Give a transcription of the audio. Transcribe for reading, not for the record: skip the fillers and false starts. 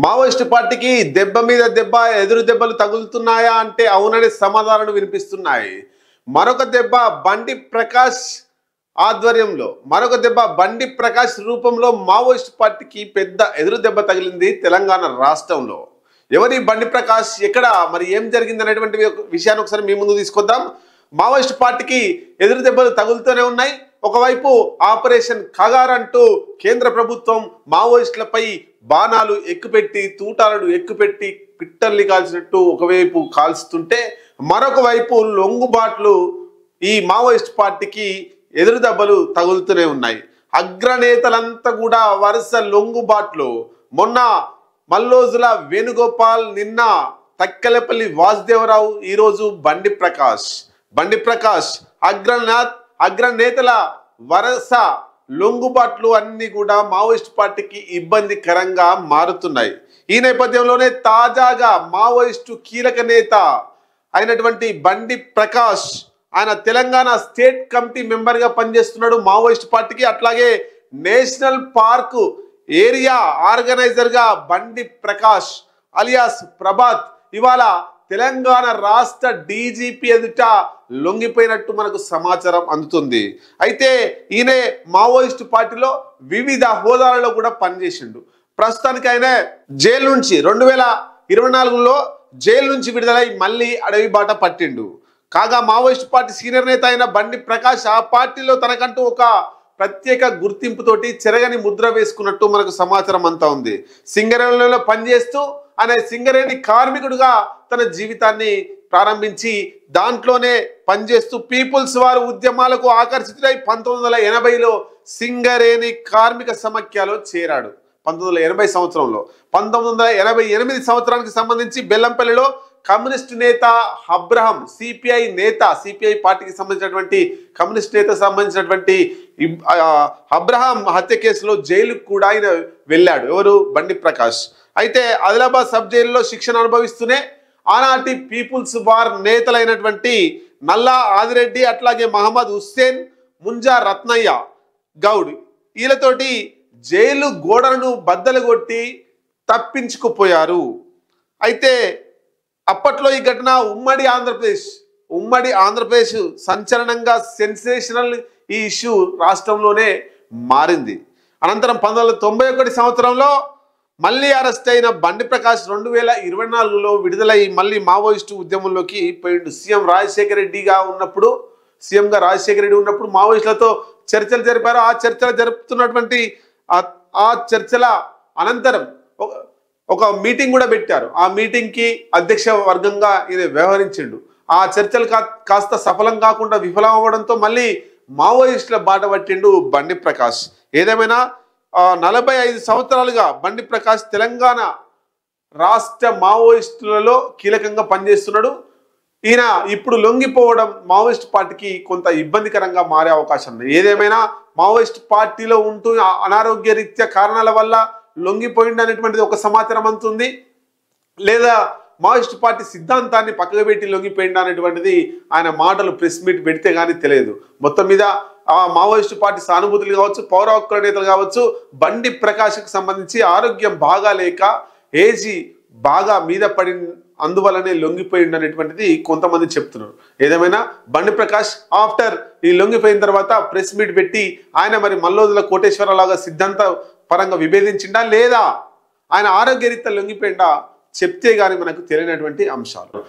Maoist పార్టీకి దెబ్బ మీద దెబ్బ ఎదురు దెబ్బలు తగులుతున్నాయా అంటే అవుననే సమాధానాలు వినిపిస్తున్నాయి. మరొక దెబ్బ బండి ప్రకాష్ ఆధ్వర్యంలో, మరొక దెబ్బ బండి ప్రకాష్ రూపంలో మావోయిస్టు పార్టీకి పెద్ద ఎదురు దెబ్బ తగిలింది తెలంగాణ రాష్ట్రంలో. ఎవరి బండి ప్రకాష్, ఎక్కడ, మరి ఏం జరిగింది అనేటువంటి విషయాన్ని ఒకసారి మీ ముందు తీసుకొద్దాం. మావోయిస్టు పార్టీకి ఎదురు దెబ్బలు తగులుతూనే ఉన్నాయి. ఒకవైపు ఆపరేషన్ కగార్ అంటూ కేంద్ర ప్రభుత్వం మావోయిస్టులపై బాణాలు ఎక్కుపెట్టి, తూటాలను ఎక్కుపెట్టి పిట్టల్ని కాల్చినట్టు ఒకవైపు కాల్చుతుంటే, మరొక వైపు లొంగుబాట్లు ఈ మావోయిస్ట్ పార్టీకి ఎదురు దెబ్బలు తగులుతూనే ఉన్నాయి. అగ్రనేతలంతా కూడా వరుస లొంగుబాట్లు. మొన్న మల్లోజుల వేణుగోపాల్, నిన్న తక్కెలపల్లి వాసుదేవరావు, ఈరోజు బండి ప్రకాష్ అగ్రనేతల వరుస లొంగుబాట్లు అన్ని కూడా మావోయిస్ట్ పార్టీకి ఇబ్బందికరంగా మారుతున్నాయి. ఈ నేపథ్యంలోనే తాజాగా మావోయిస్టు కీలక నేత అయినటువంటి బండి ప్రకాష్, ఆయన తెలంగాణ స్టేట్ కమిటీ మెంబర్గా పనిచేస్తున్నాడు మావోయిస్ట్ పార్టీకి. అట్లాగే నేషనల్ పార్క్ ఏరియా ఆర్గనైజర్గా బండి ప్రకాష్ అలియాస్ ప్రభాత్ ఇవాళ తెలంగాణ రాష్ట్ర డీజీపీ ఎదుట లొంగిపోయినట్టు మనకు సమాచారం అందుతుంది. అయితే ఈయన మావోయిస్టు పార్టీలో వివిధ హోదాలలో కూడా పనిచేసిండు. ప్రస్తుతానికి ఆయన జైలు నుంచి 2024లో జైలు నుంచి విడుదలై మళ్ళీ అడవి బాట పట్టిండు. కాగా మావోయిస్టు పార్టీ సీనియర్ నేత అయిన బండి ప్రకాష్ ఆ పార్టీలో తనకంటూ ఒక ప్రత్యేక గుర్తింపుతోటి చెరగని ముద్ర వేసుకున్నట్టు మనకు సమాచారం అంతా ఉంది. సింగరేణిలో పనిచేస్తూ అనే సింగరేణి కార్మికుడిగా తన జీవితాన్ని ప్రారంభించి దాంట్లోనే పనిచేస్తూ పీపుల్స్ వారు ఉద్యమాలకు ఆకర్షితుడై 1980లో సింగరేణి కార్మిక సమాఖ్యలో చేరాడు. 1980 సంవత్సరంలో 1988 సంవత్సరానికి సంబంధించి బెల్లంపల్లిలో కమ్యూనిస్ట్ నేత అబ్రహం, సిపిఐ పార్టీకి సంబంధించినటువంటి కమ్యూనిస్ట్ నేత సంబంధించినటువంటి అబ్రహం హత్య కేసులో జైలుకు కూడా ఆయన వెళ్ళాడు. ఎవరు? బండి ప్రకాష్. అయితే ఆదిలాబాద్ సబ్ జైలులో శిక్షణ అనుభవిస్తూనే ఆనాటి పీపుల్స్ వార్ నేతలైనటువంటి నల్లా ఆదిరెడ్డి, అట్లాగే మహమ్మద్ హుస్సేన్, ముంజా రత్నయ్య గౌడ్ వీళ్ళతోటి జైలు గోడలను బద్దలు కొట్టి తప్పించుకుపోయారు. అయితే అప్పట్లో ఈ ఘటన ఉమ్మడి ఆంధ్రప్రదేశ్ సంచలనంగా సెన్సేషనల్ ఈ ఇష్యూ రాష్ట్రంలోనే మారింది. అనంతరం 1991 సంవత్సరంలో మళ్ళీ అరెస్ట్ అయిన బండి ప్రకాష్ 2024లో విడుదలై మళ్ళీ మావోయిస్టు ఉద్యమంలోకి పోయిండు. సీఎంగా రాజశేఖర రెడ్డి ఉన్నప్పుడు మావోయిస్టులతో చర్చలు జరిపారు. ఆ చర్చలు జరుపుతున్నటువంటి ఆ చర్చల అనంతరం ఒక మీటింగ్ కూడా పెట్టారు. ఆ మీటింగ్కి అధ్యక్ష వర్గంగా ఈయన వ్యవహరించిండు. ఆ చర్చలు కాస్త సఫలం కాకుండా విఫలం అవ్వడంతో మళ్ళీ మావోయిస్టుల బాట పట్టిండు బండి ప్రకాష్. ఏదేమైనా 45 సంవత్సరాలుగా బండి ప్రకాష్ తెలంగాణ రాష్ట్ర మావోయిస్టులలో కీలకంగా పనిచేస్తున్నాడు. ఈయన ఇప్పుడు లొంగిపోవడం మావోయిస్ట్ పార్టీకి కొంత ఇబ్బందికరంగా మారే అవకాశం ఉంది. ఏదేమైనా మావోయిస్ట్ పార్టీలో ఉంటూ అనారోగ్య రీత్యా కారణాల వల్ల లొంగిపోయింది అనేటువంటిది ఒక సమాచారం అందుతుంది, లేదా మావోయిస్ట్ పార్టీ సిద్ధాంతాన్ని పక్కకు పెట్టి లొంగిపోయింది అనేటువంటిది ఆయన మాటలు ప్రెస్ మీట్ పెడితే కానీ తెలియదు. మొత్తం మీద ఆ మావోయిస్టు పార్టీ సానుభూతులు కావచ్చు, పౌర హక్కుల నేతలు కావచ్చు, బండి ప్రకాష్కి సంబంధించి ఆరోగ్యం బాగా లేక ఏజీ బాగా మీద పడి అందువల్లనే లొంగిపోయింది అనేటువంటిది కొంతమంది చెప్తున్నారు. ఏదేమైనా బండి ప్రకాష్ ఆఫ్టర్ ఈ లొంగిపోయిన తర్వాత ప్రెస్ మీట్ పెట్టి ఆయన మరి మల్లోజుల కోటేశ్వరలాగా సిద్ధాంత పరంగా విభేదించిండా, లేదా ఆయన ఆరోగ్యరీత్యా లొంగిపోయిందా చెప్తే గానీ మనకు తెలియనటువంటి అంశాలు.